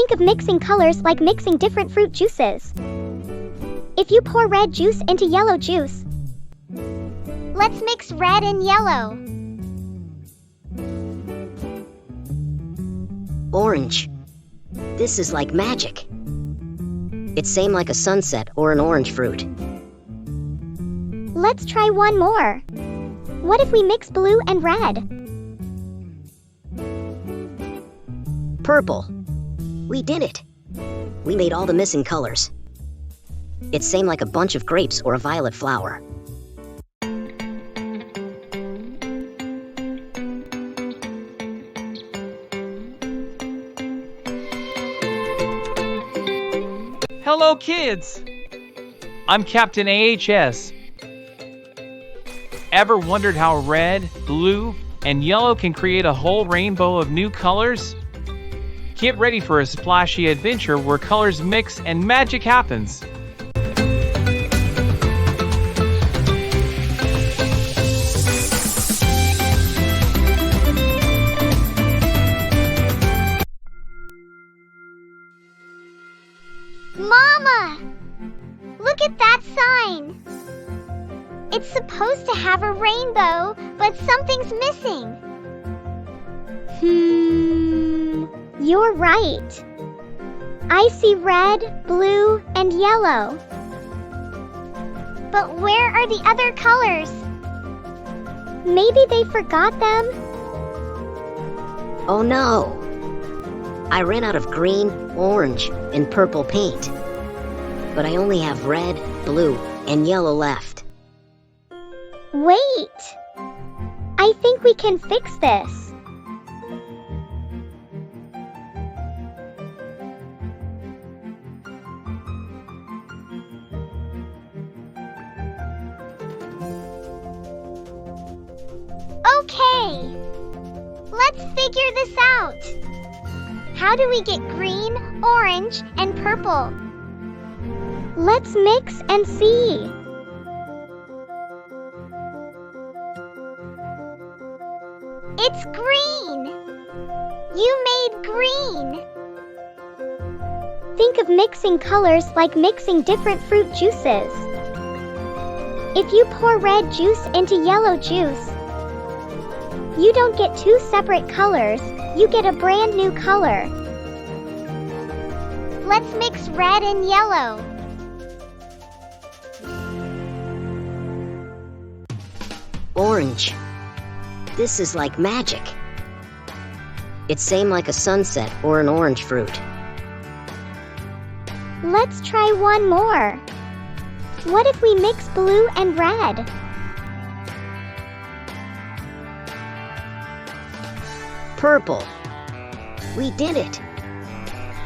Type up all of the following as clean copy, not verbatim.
Think of mixing colors like mixing different fruit juices. If you pour red juice into yellow juice, let's mix red and yellow. Orange. This is like magic. It's same like a sunset or an orange fruit. Let's try one more. What if we mix blue and red? Purple. We did it. We made all the missing colors. It's same like a bunch of grapes or a violet flower. Hello, kids! I'm Captain AHS. Ever wondered how red, blue, and yellow can create a whole rainbow of new colors? Get ready for a splashy adventure where colors mix and magic happens. Mama! Look at that sign! It's supposed to have a rainbow, but something's missing. You're right. I see red, blue, and yellow. But where are the other colors? Maybe they forgot them? Oh no! I ran out of green, orange, and purple paint. But I only have red, blue, and yellow left. Wait! I think we can fix this. Okay! Let's figure this out. How do we get green, orange, and purple? Let's mix and see. It's green! You made green! Think of mixing colors like mixing different fruit juices. If you pour red juice into yellow juice, you don't get two separate colors, you get a brand new color. Let's mix red and yellow. Orange. This is like magic. It's same like a sunset or an orange fruit. Let's try one more. What if we mix blue and red? Purple. We did it.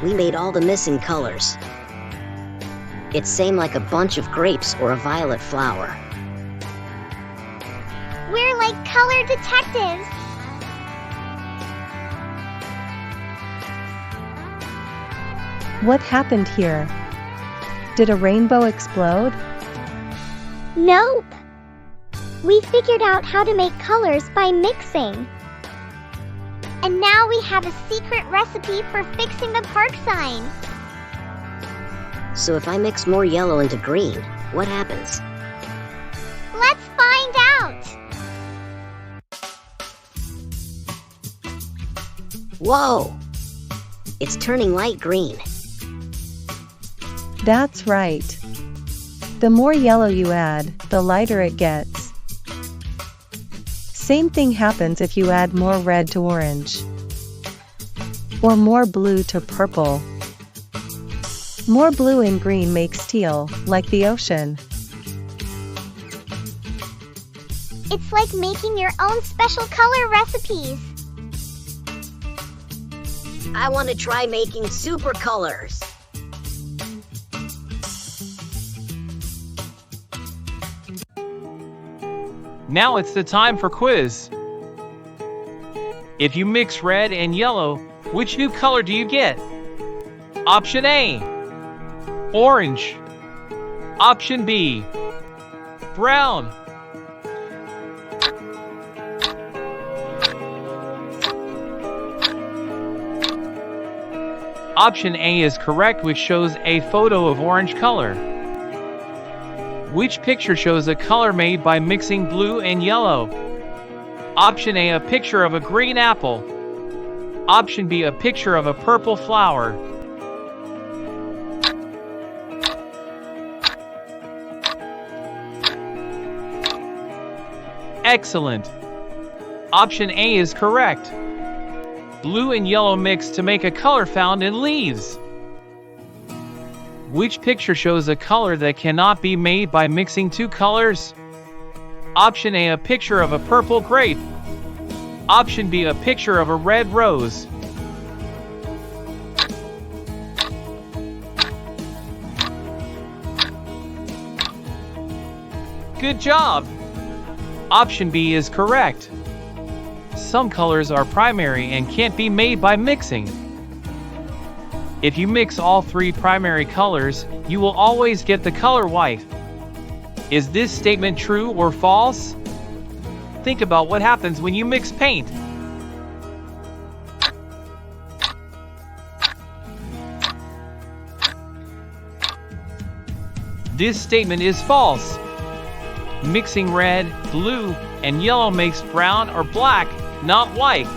We made all the missing colors. It's same like a bunch of grapes or a violet flower. We're like color detectives. What happened here? Did a rainbow explode? Nope. We figured out how to make colors by mixing. And now we have a secret recipe for fixing the park sign. So if I mix more yellow into green, what happens? Let's find out! Whoa! It's turning light green. That's right. The more yellow you add, the lighter it gets. Same thing happens if you add more red to orange, or more blue to purple. More blue and green makes teal, like the ocean. It's like making your own special color recipes. I want to try making super colors. Now it's the time for quiz. If you mix red and yellow, which new color do you get? Option A, orange. Option B, brown. Option A is correct, which shows a photo of orange color. Which picture shows a color made by mixing blue and yellow? Option A, a picture of a green apple. Option B, a picture of a purple flower. Excellent. Option A is correct. Blue and yellow mix to make a color found in leaves. Which picture shows a color that cannot be made by mixing two colors? Option A, a picture of a purple grape. Option B, a picture of a red rose. Good job! Option B is correct. Some colors are primary and can't be made by mixing. If you mix all three primary colors, you will always get the color white. Is this statement true or false? Think about what happens when you mix paint. This statement is false. Mixing red, blue, and yellow makes brown or black, not white.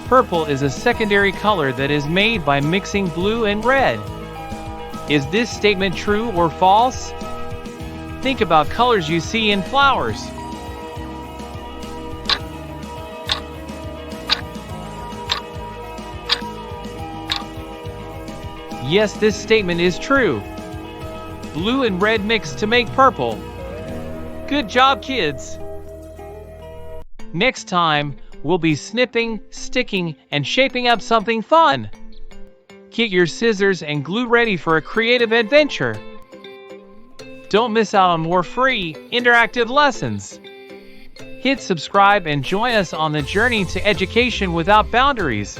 Purple is a secondary color that is made by mixing blue and red. Is this statement true or false? Think about colors you see in flowers. Yes, this statement is true. Blue and red mix to make purple. Good job, kids! Next time, we'll be snipping, sticking, and shaping up something fun. Get your scissors and glue ready for a creative adventure. Don't miss out on more free, interactive lessons. Hit subscribe and join us on the journey to education without boundaries.